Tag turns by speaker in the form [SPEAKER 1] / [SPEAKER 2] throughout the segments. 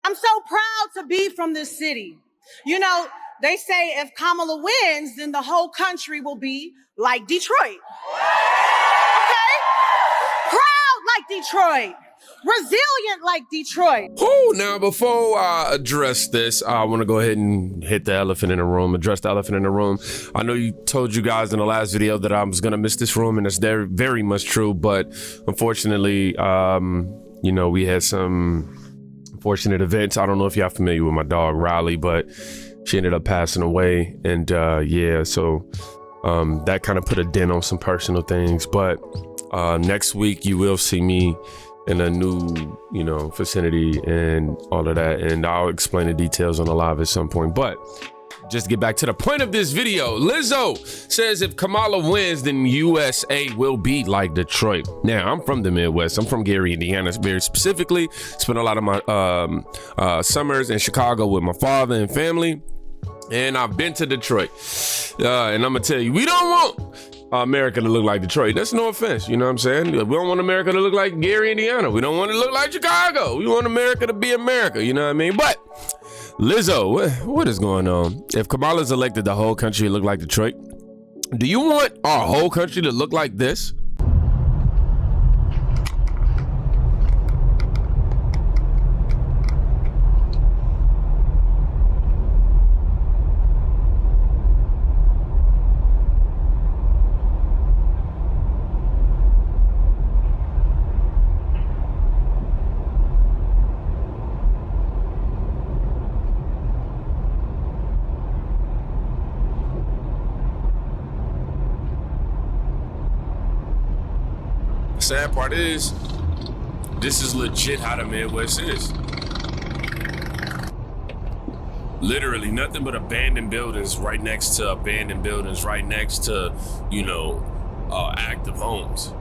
[SPEAKER 1] I'm so proud to be from this city. You know, they say if Kamala wins, then the whole country will be like Detroit. Okay? Proud like Detroit. Resilient like Detroit.
[SPEAKER 2] Oh, now before I address this, I want to go ahead and hit the elephant in the room, address the elephant in the room. I know you told you guys in the last video that I was going to miss this room, and it's very much true, but unfortunately, you know, we had some unfortunate events. I don't know if y'all familiar with my dog, Riley, but she ended up passing away, and yeah, so that kind of put a dent on some personal things, but next week you will see me in a new, you know, vicinity and all of that, and I'll explain the details on the live at some point. But just to get back to the point of this video, Lizzo says if Kamala wins, then USA will be like Detroit. Now, I'm from the Midwest. I'm from Gary, Indiana, very specifically. Spent a lot of my summers in Chicago with my father and family, and I've been to Detroit. And I'm gonna tell you, we don't want America to look like Detroit. That's no offense, you know what I'm saying? We don't want America to look like Gary, Indiana. We don't want it to look like Chicago. We want America to be America, you know what I mean? But Lizzo, what is going on? If Kamala's elected, the whole country look like Detroit. Do you want our whole country to look like this? Sad part is, this is legit how the Midwest is. Literally nothing but abandoned buildings right next to abandoned buildings, right next to, you know, active homes.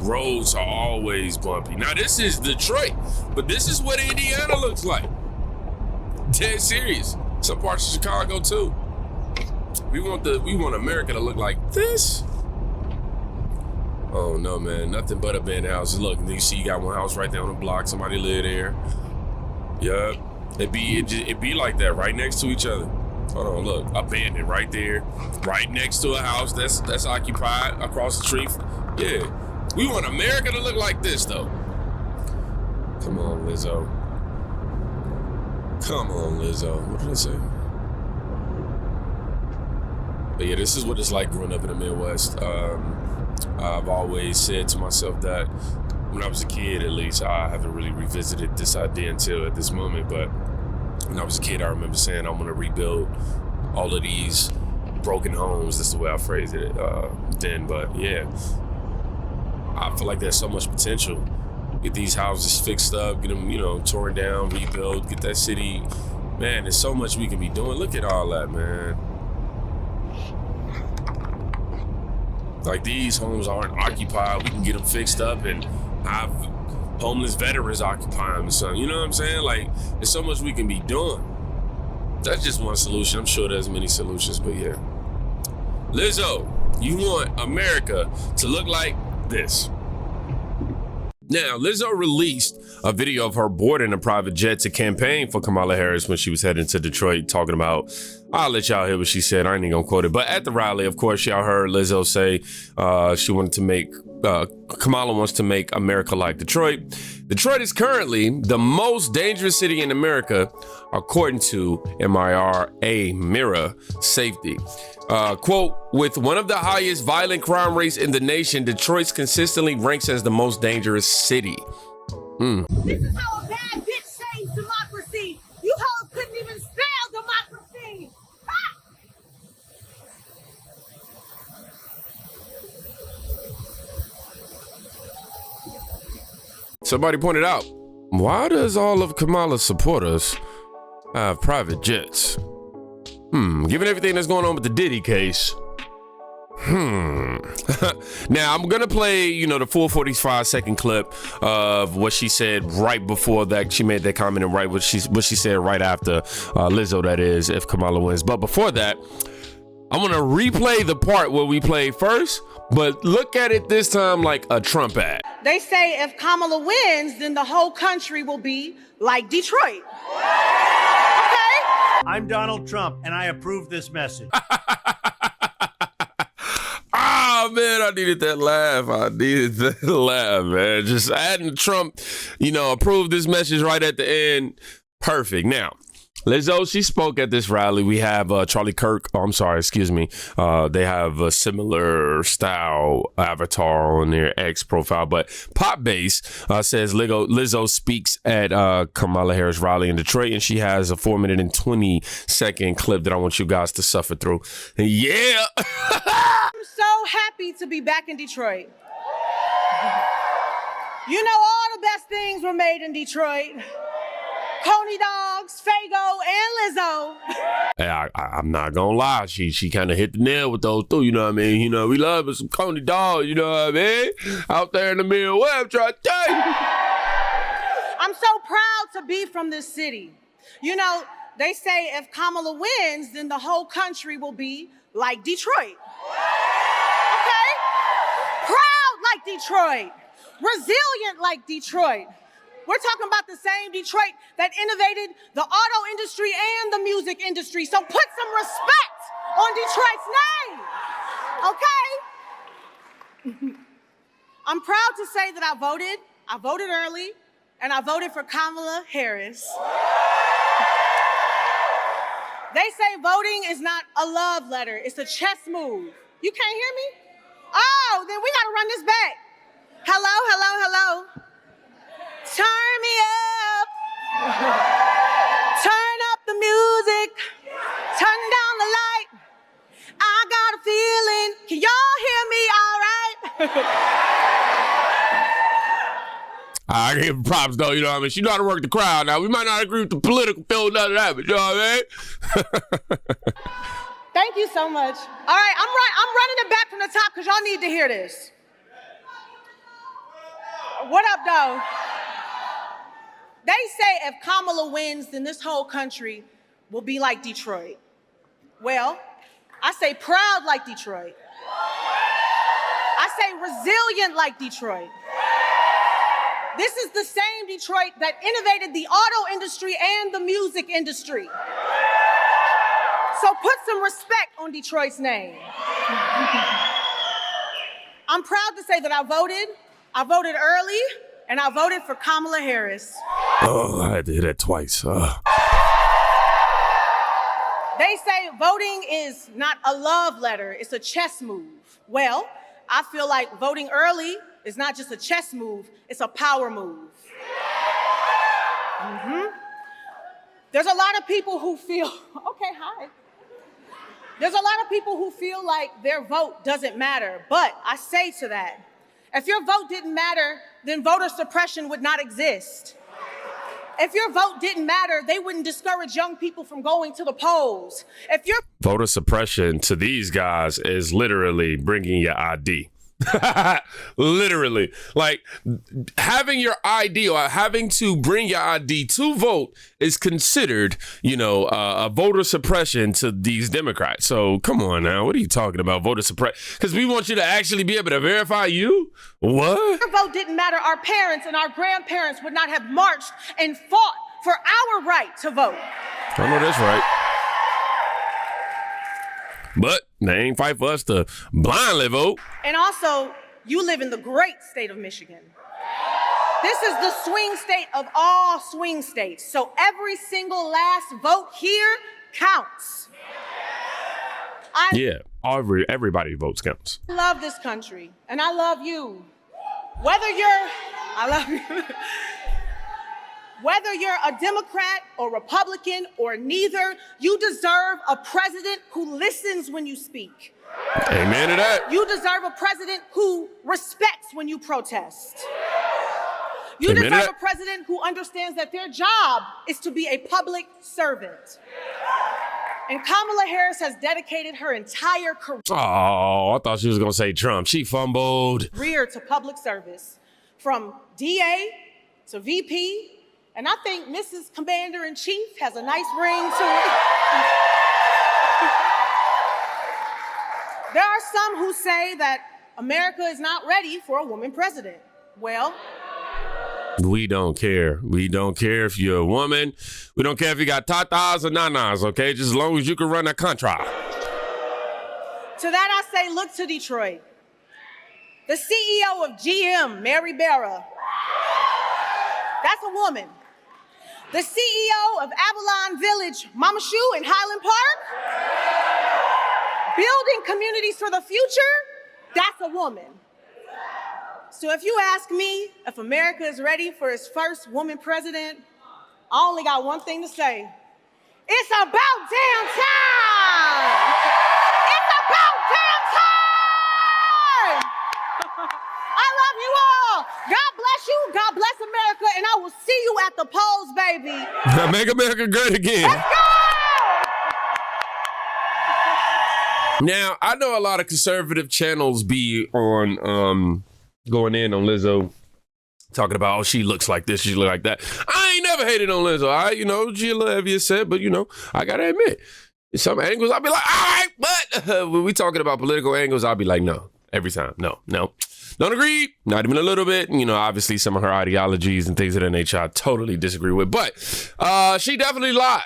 [SPEAKER 2] Roads are always bumpy. Now this is Detroit, but this is what Indiana looks like. Dead serious. Some parts of Chicago too. We want America to look like this. Oh no, man, nothing but abandoned houses. Look, you see you got one house right there on the block, somebody live there. Yeah, it'd be like that right next to each other. Hold on, look, abandoned right there, right next to a house that's occupied across the street. Yeah, we want America to look like this though. Come on, Lizzo. Come on, Lizzo. What did I say? But yeah, this is what it's like growing up in the Midwest. I've always said to myself that when I was a kid, at least, I haven't really revisited this idea until at this moment, but when I was a kid, I remember saying I want to rebuild all of these broken homes. That's the way I phrased it then, but yeah, I feel like there's so much potential. Get these houses fixed up, get them, you know, torn down, rebuild, get that city. Man, there's so much we can be doing. Look at all that, man. Like, these homes aren't occupied. We can get them fixed up and have homeless veterans occupy them or something. You know what I'm saying? Like, there's so much we can be doing. That's just one solution. I'm sure there's many solutions, but yeah. Lizzo, you want America to look like this. Now, Lizzo released a video of her boarding a private jet to campaign for Kamala Harris when she was heading to Detroit, talking about, I'll let y'all hear what she said. I ain't even gonna quote it. But at the rally, of course, y'all heard Lizzo say she wanted to make, Kamala wants to make America like Detroit. Detroit is currently the most dangerous city in America, according to MIRA Mirror Safety. Quote, with one of the highest violent crime rates in the nation, Detroit consistently ranks as the most dangerous city.
[SPEAKER 1] This is how a bad bitch saves democracy. You hoes couldn't even spell democracy. Ah!
[SPEAKER 2] Somebody pointed out, why does all of Kamala's supporters have private jets? Given everything that's going on with the Diddy case. Now I'm gonna play, you know, the full 45-second clip of what she said right before that. She made that comment, and right what she said right after Lizzo, that is, if Kamala wins. But before that, I want to replay the part where we played first, But look at it this time like a Trump ad.
[SPEAKER 1] They say if Kamala wins, then the whole country will be like Detroit. Okay?
[SPEAKER 3] I'm Donald Trump, and I approve this message.
[SPEAKER 2] Oh, man, I needed that laugh. Man. Just adding Trump, approve this message right at the end. Perfect. Now, Lizzo, she spoke at this rally. We have Charlie Kirk. Oh, I'm sorry, excuse me. They have a similar style avatar on their X profile. But Pop Bass says Lizzo speaks at Kamala Harris rally in Detroit, and she has a 4-minute and 20-second clip that I want you guys to suffer through. Yeah.
[SPEAKER 1] I'm so happy to be back in Detroit. You know, all the best things were made in Detroit. Coney dogs, Fago, and Lizzo.
[SPEAKER 2] Hey, I'm not gonna lie. She kind of hit the nail with those two. You know what I mean? We love us some Coney dogs. You know what I mean? Out there in the middle web, try to tell you.
[SPEAKER 1] I'm so proud to be from this city. You know, they say if Kamala wins, then the whole country will be like Detroit. Okay? Proud like Detroit. Resilient like Detroit. We're talking about the same Detroit that innovated the auto industry and the music industry. So put some respect on Detroit's name, okay? I'm proud to say that I voted early, and I voted for Kamala Harris. They say voting is not a love letter, it's a chess move. You can't hear me? Oh, then we gotta run this back. Hello, hello, hello. Turn me up. Turn up the music. Turn down the light. I got a feeling. Can y'all hear me all right?
[SPEAKER 2] I give props though, you know what I mean? She know how to work the crowd. Now, we might not agree with the political field, none of that, but you know what I mean?
[SPEAKER 1] Thank you so much. All right, I'm running it back from the top because y'all need to hear this. What up, though? They say if Kamala wins, then this whole country will be like Detroit. Well, I say proud like Detroit. I say resilient like Detroit. This is the same Detroit that innovated the auto industry and the music industry. So put some respect on Detroit's name. I'm proud to say that I voted early, and I voted for Kamala Harris.
[SPEAKER 2] Oh, I had to hear that twice.
[SPEAKER 1] They say voting is not a love letter, it's a chess move. Well, I feel like voting early is not just a chess move, it's a power move. There's a lot of people who feel, okay, hi. There's a lot of people who feel like their vote doesn't matter, but I say to that, if your vote didn't matter, then voter suppression would not exist. If your vote didn't matter, they wouldn't discourage young people from going to the polls. If your
[SPEAKER 2] voter suppression to these guys is literally bringing your ID. Literally, like having your ID or having to bring your ID to vote is considered, a voter suppression to these Democrats. So come on now, what are you talking about, voter suppression? Because we want you to actually be able to verify you? What?
[SPEAKER 1] If your vote didn't matter, our parents and our grandparents would not have marched and fought for our right to vote.
[SPEAKER 2] I know that's right. But they ain't fight for us to blindly vote.
[SPEAKER 1] And also, you live in the great state of Michigan. This is the swing state of all swing states. So every single last vote here counts.
[SPEAKER 2] Everybody votes counts.
[SPEAKER 1] I love this country, and I love you. I love you. Whether you're a Democrat or Republican or neither, you deserve a president who listens when you speak.
[SPEAKER 2] Amen to that.
[SPEAKER 1] You deserve a president who respects when you protest. You
[SPEAKER 2] Amen
[SPEAKER 1] deserve a president who understands that their job is to be a public servant. And Kamala Harris has dedicated her entire career
[SPEAKER 2] I thought she was going to say Trump. She fumbled.
[SPEAKER 1] To public service, from DA to VP. And I think Mrs. Commander-in-Chief has a nice ring to it. There are some who say that America is not ready for a woman president. Well,
[SPEAKER 2] we don't care. We don't care if you're a woman. We don't care if you got tatas or nanas, okay? Just as long as you can run a country.
[SPEAKER 1] to that I say, look to Detroit. The CEO of GM, Mary Barra, that's a woman. The CEO of Avalon Village, Mama Shu in Highland Park, building communities for the future, that's a woman. So if you ask me if America is ready for its first woman president, I only got one thing to say. It's about damn time! It's about damn time! I love you all. God bless you. God bless America. And I will see you at the polls, baby.
[SPEAKER 2] Make America great again.
[SPEAKER 1] Let's go!
[SPEAKER 2] Now, I know a lot of conservative channels be on going in on Lizzo, talking about, oh, she looks like this, she look like that. I ain't never hated on Lizzo. She a little heavier set, but I gotta admit, some angles I'll be like, all right, but when we talking about political angles, I'll be like, no, every time, no. Don't agree, not even a little bit. Obviously some of her ideologies and things of that nature I totally disagree with, but she definitely lied.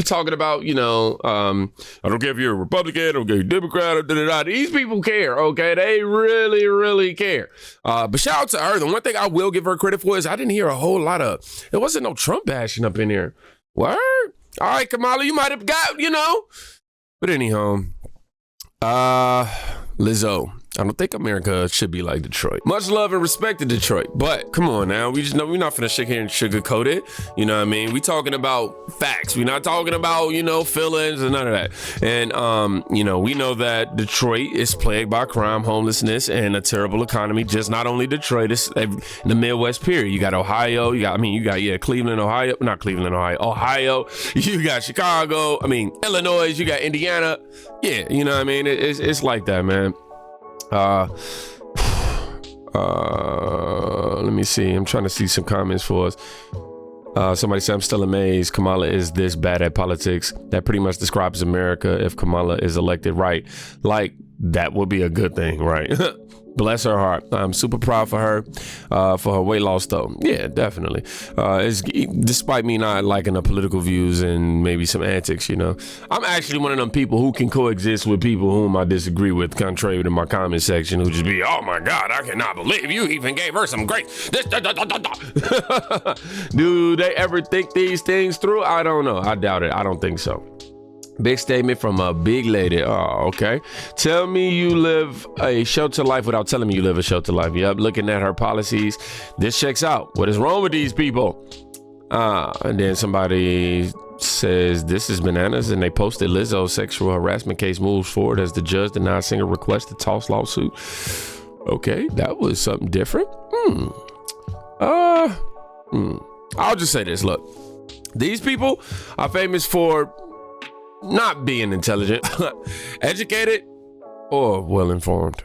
[SPEAKER 2] Talking about, I don't care if you're a Republican, I don't care if you're a Democrat, these people care, okay? They really, really care. But shout out to her. The one thing I will give her credit for is I didn't hear a whole lot of, there wasn't no Trump bashing up in here. Word? All right, Kamala, you might have got, But anyhow, Lizzo. I don't think America should be like Detroit. Much love and respect to Detroit, but come on now. We just know we're not finna sit here and sugarcoat it. You know what I mean? We talking about facts. We're not talking about, feelings and none of that. And, we know that Detroit is plagued by crime, homelessness, and a terrible economy. Just not only Detroit, it's in the Midwest period. You got Ohio, you got Cleveland, Ohio, not Cleveland, Ohio, you got Chicago, Illinois, you got Indiana. Yeah, you know what I mean? It's like that, man. Let me see. I'm trying to see some comments for us. Somebody said, I'm still amazed Kamala is this bad at politics. That pretty much describes America if Kamala is elected, right? Like, that would be a good thing, right? Bless her heart. I'm super proud for her weight loss, though. Yeah, definitely. Despite me not liking her political views and maybe some antics, I'm actually one of them people who can coexist with people whom I disagree with, contrary to my comment section, who just be, oh my God, I cannot believe you even gave her some great. Do they ever think these things through? I don't know. I doubt it. I don't think so. Big statement from a big lady. Oh, okay. Tell me you live a shelter life without telling me you live a shelter life. Yep, looking at her policies. This checks out. What is wrong with these people? And then somebody says, this is bananas. And they posted Lizzo's sexual harassment case moves forward as the judge denied singer request to toss lawsuit. Okay, that was something different. I'll just say this. Look, these people are famous for not being intelligent, educated, or well-informed.